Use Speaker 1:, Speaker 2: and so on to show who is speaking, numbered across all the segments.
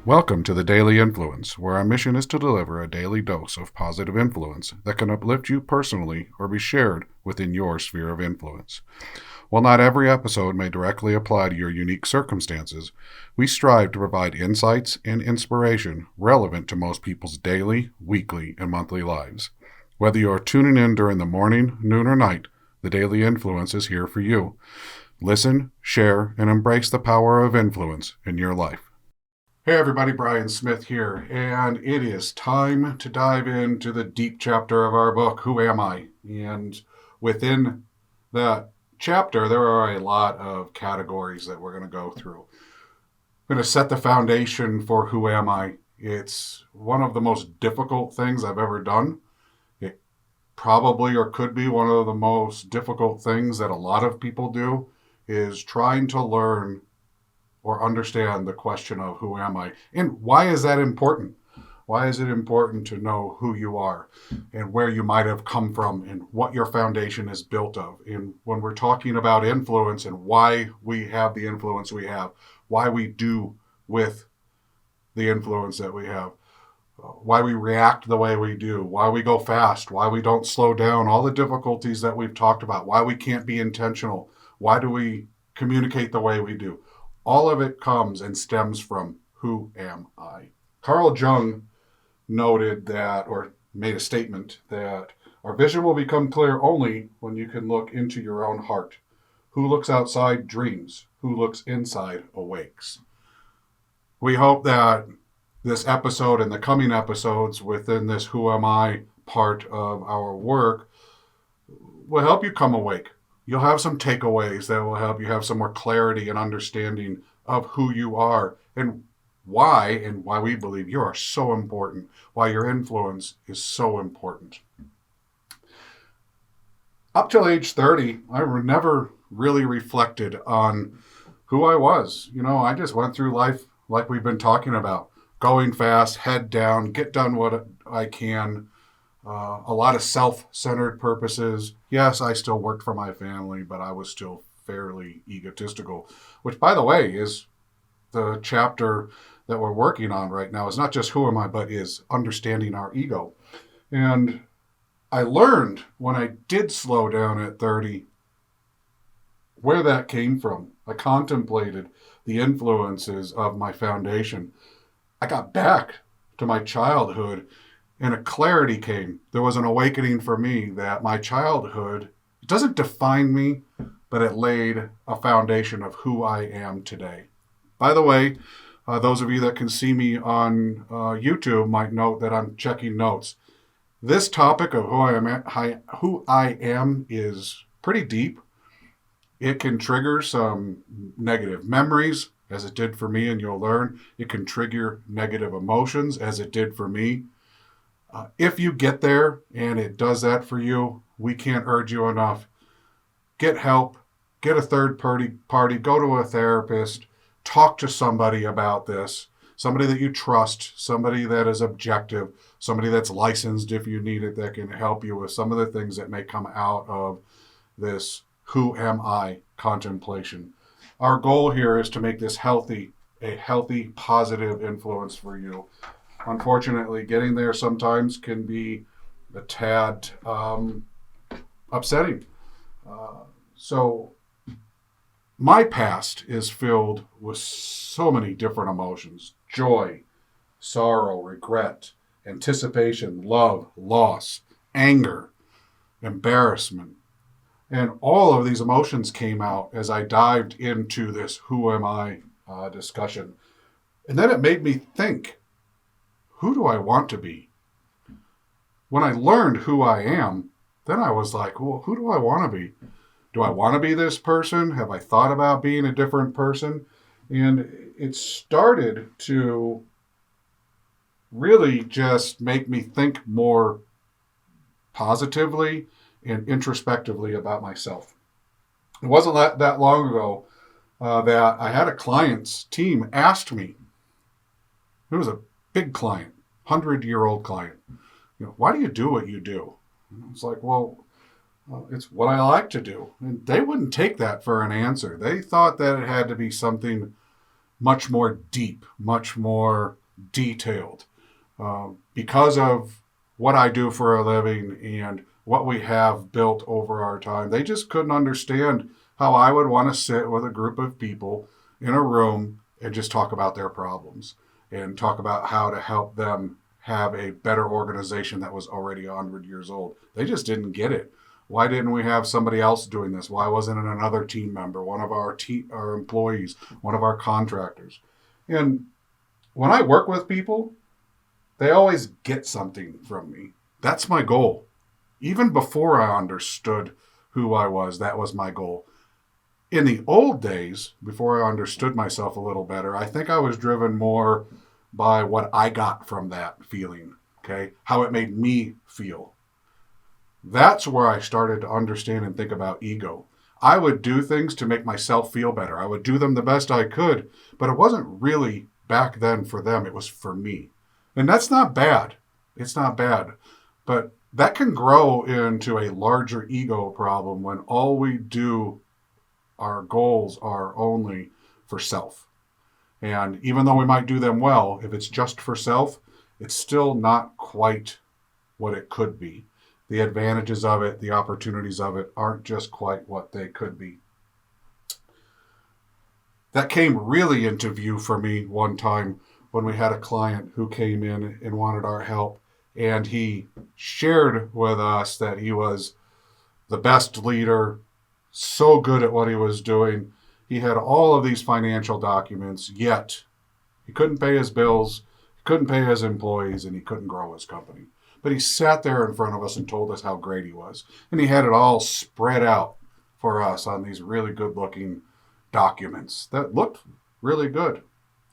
Speaker 1: Welcome to the Daily Influence, where our mission is to deliver a daily dose of positive influence that can uplift you personally or be shared within your sphere of influence. While not every episode may directly apply to your unique circumstances, we strive to provide insights and inspiration relevant to most people's daily, weekly, and monthly lives. Whether you are tuning in during the morning, noon, or night, the Daily Influence is here for you. Listen, share, and embrace the power of influence in your life. Hey everybody, Brian Smith here, and it is time to dive into the deep chapter of our book, Who Am I? And within that chapter, there are a lot of categories that we're going to go through. I'm going to set the foundation for Who Am I? It's one of the most difficult things I've ever done. It probably or could be one of the most difficult things that a lot of people do, is trying to learn or understand the question of who am I? And why is that important? Why is it important to know who you are and where you might have come from and what your foundation is built of? And when we're talking about influence and why we have the influence we have, why we do with the influence that we have, why we react the way we do, why we go fast, why we don't slow down, all the difficulties that we've talked about, why we can't be intentional, why do we communicate the way we do? All of it comes and stems from who am I? Carl Jung noted that, or made a statement that our vision will become clear only when you can look into your own heart. Who looks outside dreams, who looks inside awakes. We hope that this episode and the coming episodes within this Who Am I part of our work will help you come awake. You'll have some takeaways that will help you have some more clarity and understanding of who you are and why we believe you are so important, why your influence is so important. Up till age 30, I never really reflected on who I was. I just went through life like we've been talking about, going fast, head down, get done what I can. A lot of self-centered purposes. Yes, I still worked for my family, but I was still fairly egotistical, which, by the way, is the chapter that we're working on right now. It's not just who am I, but is understanding our ego. And I learned when I did slow down at 30 where that came from. I contemplated the influences of my foundation. I got back to my childhood and a clarity came. There was an awakening for me that my childhood, it doesn't define me, but it laid a foundation of who I am today. By the way, those of you that can see me on YouTube might note that I'm checking notes. This topic of who I am is pretty deep. It can trigger some negative memories, as it did for me, and you'll learn. It can trigger negative emotions, as it did for me. If you get there and it does that for you, we can't urge you enough. Get help, get a third party, go to a therapist, talk to somebody about this, somebody that you trust, somebody that is objective, somebody that's licensed if you need it, that can help you with some of the things that may come out of this who am I contemplation. Our goal here is to make this a healthy, positive influence for you. Unfortunately, getting there sometimes can be a tad upsetting. So my past is filled with so many different emotions: joy, sorrow, regret, anticipation, love, loss, anger, embarrassment. And all of these emotions came out as I dived into this who am I discussion. And then it made me think, who do I want to be? When I learned who I am, then I was like, well, who do I want to be? Do I want to be this person? Have I thought about being a different person? And it started to really just make me think more positively and introspectively about myself. It wasn't that long ago that I had a client's team asked me, it was a big client, 100-year-old client, why do you do what you do? And I was like, well, it's what I like to do. And they wouldn't take that for an answer. They thought that it had to be something much more deep, much more detailed. Because of what I do for a living and what we have built over our time, they just couldn't understand how I would want to sit with a group of people in a room and just talk about their problems and talk about how to help them have a better organization that was already 100 years old. They just didn't get it. Why didn't we have somebody else doing this? Why wasn't it another team member, one of our employees, one of our contractors? And when I work with people, they always get something from me. That's my goal. Even before I understood who I was, that was my goal. In the old days, before I understood myself a little better, I think I was driven more by what I got from that feeling, okay? How it made me feel. That's where I started to understand and think about ego. I would do things to make myself feel better. I would do them the best I could, but it wasn't really back then for them. It was for me. And that's not bad. It's not bad. But that can grow into a larger ego problem when all we do, our goals are only for self. And even though we might do them well, if it's just for self, it's still not quite what it could be. The advantages of it, the opportunities of it aren't just quite what they could be. That came really into view for me one time when we had a client who came in and wanted our help. And he shared with us that he was the best leader, so good at what he was doing. He had all of these financial documents, yet he couldn't pay his bills, he couldn't pay his employees, and he couldn't grow his company. But he sat there in front of us and told us how great he was. And he had it all spread out for us on these really good-looking documents that looked really good.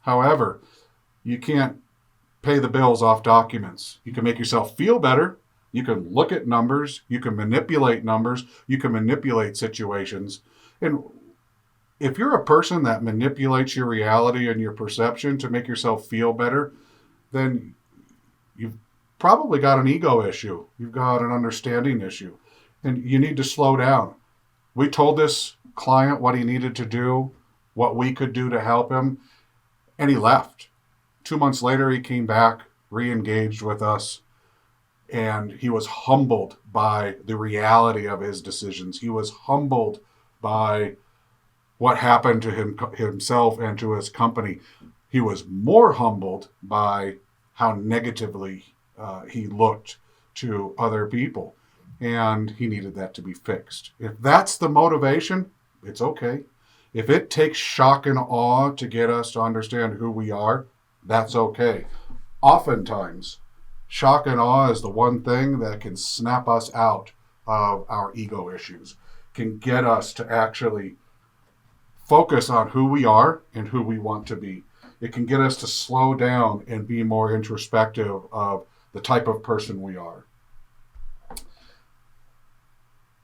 Speaker 1: However, you can't pay the bills off documents. You can make yourself feel better. You can look at numbers. You can manipulate numbers. You can manipulate situations. And if you're a person that manipulates your reality and your perception to make yourself feel better, then you've probably got an ego issue. You've got an understanding issue. And you need to slow down. We told this client what he needed to do, what we could do to help him, and he left. 2 months later, he came back, re-engaged with us, and he was humbled by the reality of his decisions. He was humbled by what happened to himself and to his company. He was more humbled by how negatively he looked to other people, and he needed that to be fixed. If that's the motivation, it's okay. If it takes shock and awe to get us to understand who we are, that's okay. Oftentimes, shock and awe is the one thing that can snap us out of our ego issues, can get us to actually focus on who we are and who we want to be. It can get us to slow down and be more introspective of the type of person we are.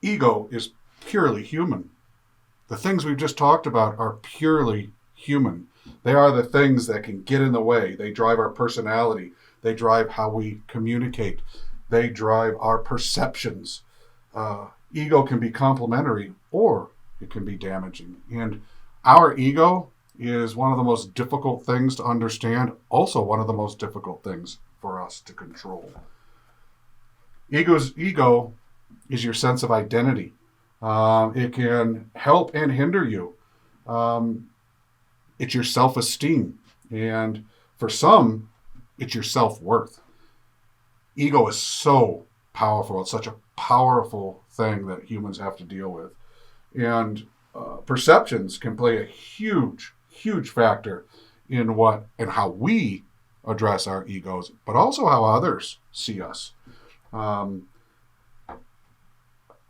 Speaker 1: Ego is purely human. The things we've just talked about are purely human. They are the things that can get in the way. They drive our personality. They drive how we communicate. They drive our perceptions. Ego can be complementary or it can be damaging. And our ego is one of the most difficult things to understand, also one of the most difficult things for us to control. Ego is your sense of identity. It can help and hinder you. It's your self-esteem. And for some, it's your self-worth. Ego is so powerful. It's such a powerful thing that humans have to deal with. And perceptions can play a huge, huge factor in what and how we address our egos, but also how others see us.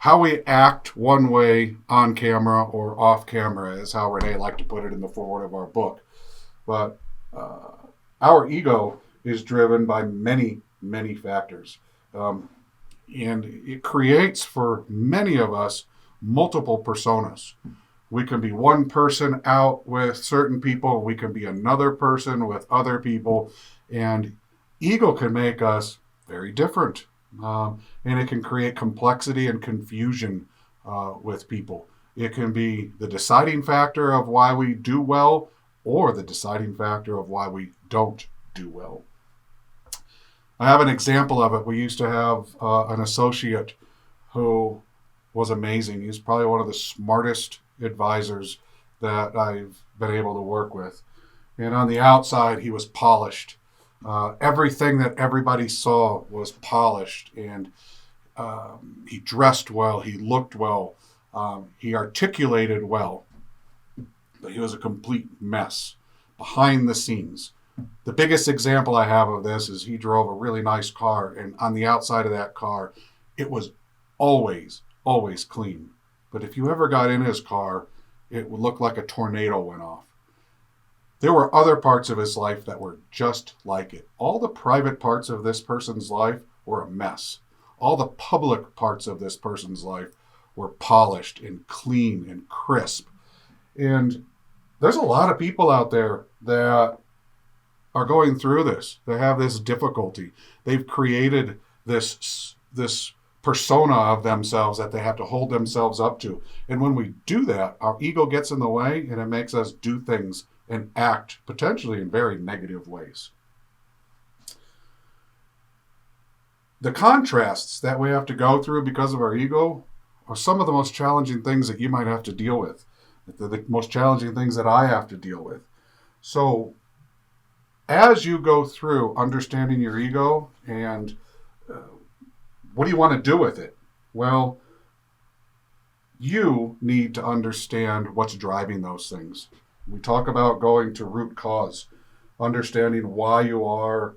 Speaker 1: How we act one way on camera or off camera is how Renee liked to put it in the foreword of our book. But our ego is driven by many, many factors. And it creates for many of us multiple personas. We can be one person out with certain people. We can be another person with other people. And ego can make us very different. And it can create complexity and confusion with people. It can be the deciding factor of why we do well or the deciding factor of why we don't do well. I have an example of it. We used to have an associate who was amazing. He's probably one of the smartest advisors that I've been able to work with. And on the outside, he was polished. Everything that everybody saw was polished, and he dressed well, he looked well, he articulated well, but he was a complete mess behind the scenes. The biggest example I have of this is he drove a really nice car, and on the outside of that car, it was always, always clean. But if you ever got in his car, it would look like a tornado went off. There were other parts of his life that were just like it. All the private parts of this person's life were a mess. All the public parts of this person's life were polished and clean and crisp. And there's a lot of people out there that are going through this. They have this difficulty. They've created this persona of themselves that they have to hold themselves up to. And when we do that, our ego gets in the way and it makes us do things and act potentially in very negative ways. The contrasts that we have to go through because of our ego are some of the most challenging things that you might have to deal with. The most challenging things that I have to deal with. So as you go through understanding your ego and what do you want to do with it? Well, you need to understand what's driving those things. We talk about going to root cause, understanding why you are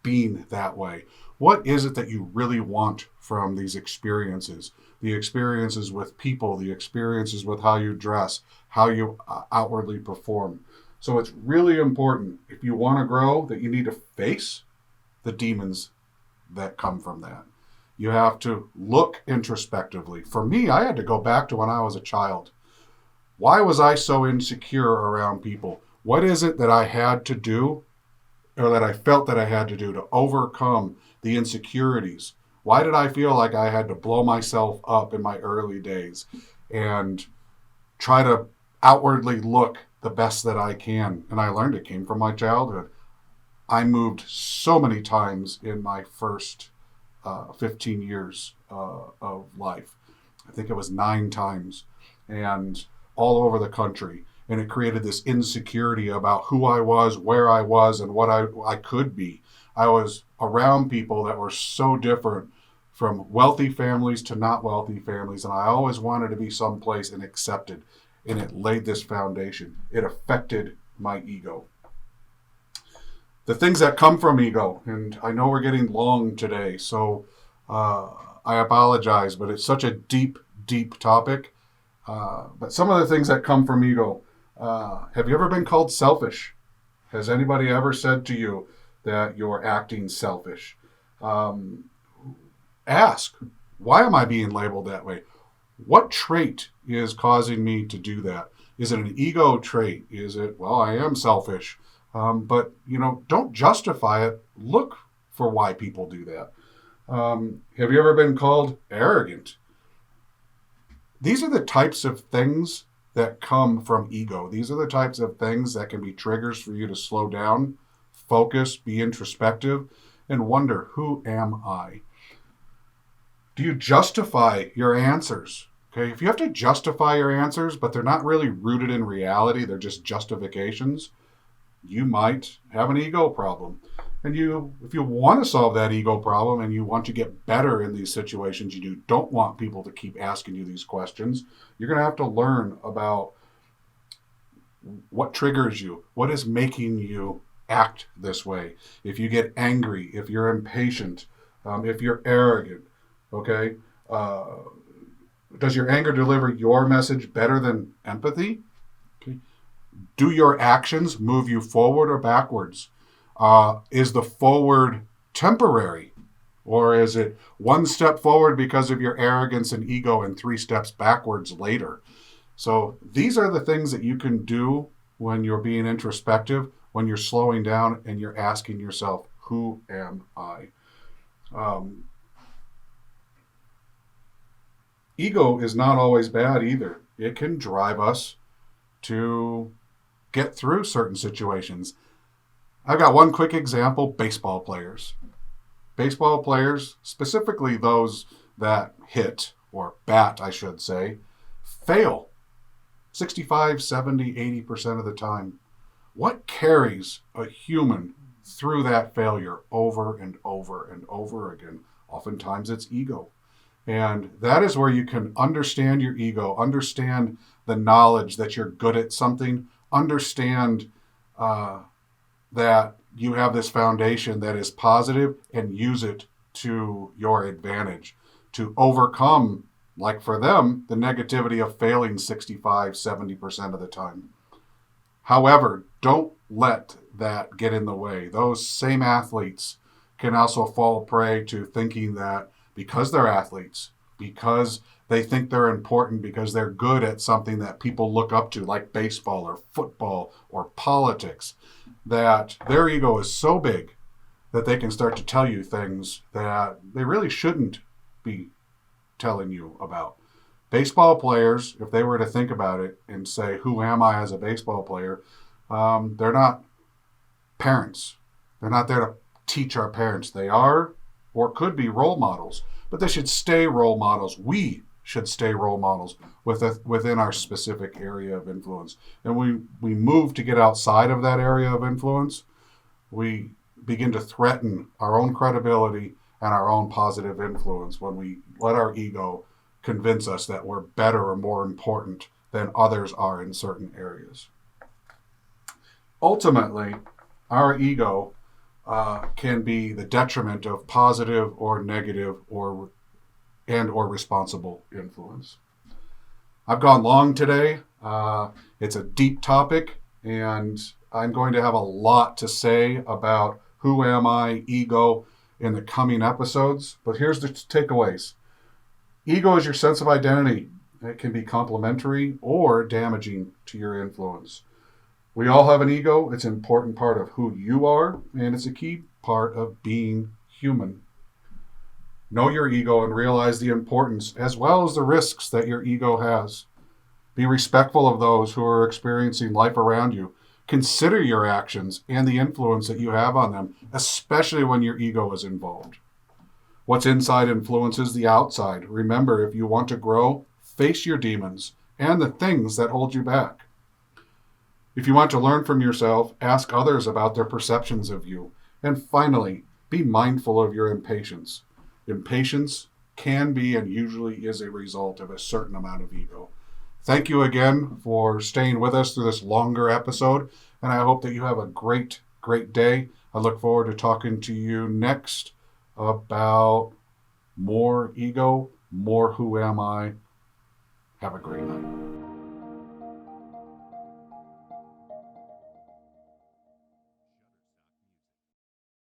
Speaker 1: being that way. What is it that you really want from these experiences? The experiences with people, the experiences with how you dress, how you outwardly perform. So it's really important, if you want to grow, that you need to face the demons that come from that. You have to look introspectively. For me, I had to go back to when I was a child. Why was I so insecure around people? What is it that I had to do, or that I felt that I had to do to overcome the insecurities? Why did I feel like I had to blow myself up in my early days and try to outwardly look the best that I can? And I learned it came from my childhood. I moved so many times in my first 15 years of life. I think it was 9 times, and all over the country. And it created this insecurity about who I was, where I was, and what I could be. I was around people that were so different, from wealthy families to not wealthy families, and I always wanted to be someplace and accepted. And it laid this foundation. It affected my ego. The things that come from ego, and I know we're getting long today, so I apologize, but it's such a deep, deep topic. But some of the things that come from ego, have you ever been called selfish? Has anybody ever said to you that you're acting selfish? Ask, why am I being labeled that way? What trait is causing me to do that? Is it an ego trait? Is it, well, I am selfish? But, don't justify it. Look for why people do that. Have you ever been called arrogant? These are the types of things that come from ego. These are the types of things that can be triggers for you to slow down, focus, be introspective, and wonder, who am I? Do you justify your answers? Okay, if you have to justify your answers, but they're not really rooted in reality, they're just justifications, you might have an ego problem. And if you want to solve that ego problem and you want to get better in these situations, you don't want people to keep asking you these questions, you're going to have to learn about what triggers you, what is making you act this way. If you get angry, if you're impatient, if you're arrogant, okay? Does your anger deliver your message better than empathy? Okay. Do your actions move you forward or backwards? Is the forward temporary? Or is it one step forward because of your arrogance and ego and 3 steps backwards later? So these are the things that you can do when you're being introspective, when you're slowing down and you're asking yourself, who am I? Ego is not always bad either. It can drive us to get through certain situations. I've got one quick example: baseball players. Baseball players, specifically those that hit, or bat, I should say, fail 65, 70, 80% of the time. What carries a human through that failure over and over and over again? Oftentimes it's ego. And that is where you can understand your ego, understand the knowledge that you're good at something, understand that you have this foundation that is positive, and use it to your advantage to overcome, like for them, the negativity of failing 65, 70% of the time. However, don't let that get in the way. Those same athletes can also fall prey to thinking that because they're athletes, because they think they're important, because they're good at something that people look up to, like baseball or football or politics, that their ego is so big that they can start to tell you things that they really shouldn't be telling you about. Baseball players, if they were to think about it and say, who am I as a baseball player? They're not parents. They're not there to teach our parents. They are, or could be, role models, but they should stay role models. We should stay role models within our specific area of influence. And we move to get outside of that area of influence, we begin to threaten our own credibility and our own positive influence when we let our ego convince us that we're better or more important than others are in certain areas. Ultimately, our ego can be the detriment of positive or negative or responsible influence. I've gone long today. It's a deep topic, and I'm going to have a lot to say about who am I, ego, in the coming episodes. But here's the takeaways. Ego is your sense of identity. It can be complementary or damaging to your influence. We all have an ego. It's an important part of who you are, and it's a key part of being human. Know your ego and realize the importance as well as the risks that your ego has. Be respectful of those who are experiencing life around you. Consider your actions and the influence that you have on them, especially when your ego is involved. What's inside influences the outside. Remember, if you want to grow, face your demons and the things that hold you back. If you want to learn from yourself, ask others about their perceptions of you. And finally, be mindful of your impatience. Impatience can be and usually is a result of a certain amount of ego. Thank you again for staying with us through this longer episode, and I hope that you have a great, great day. I look forward to talking to you next about more ego, more who am I. Have a great night.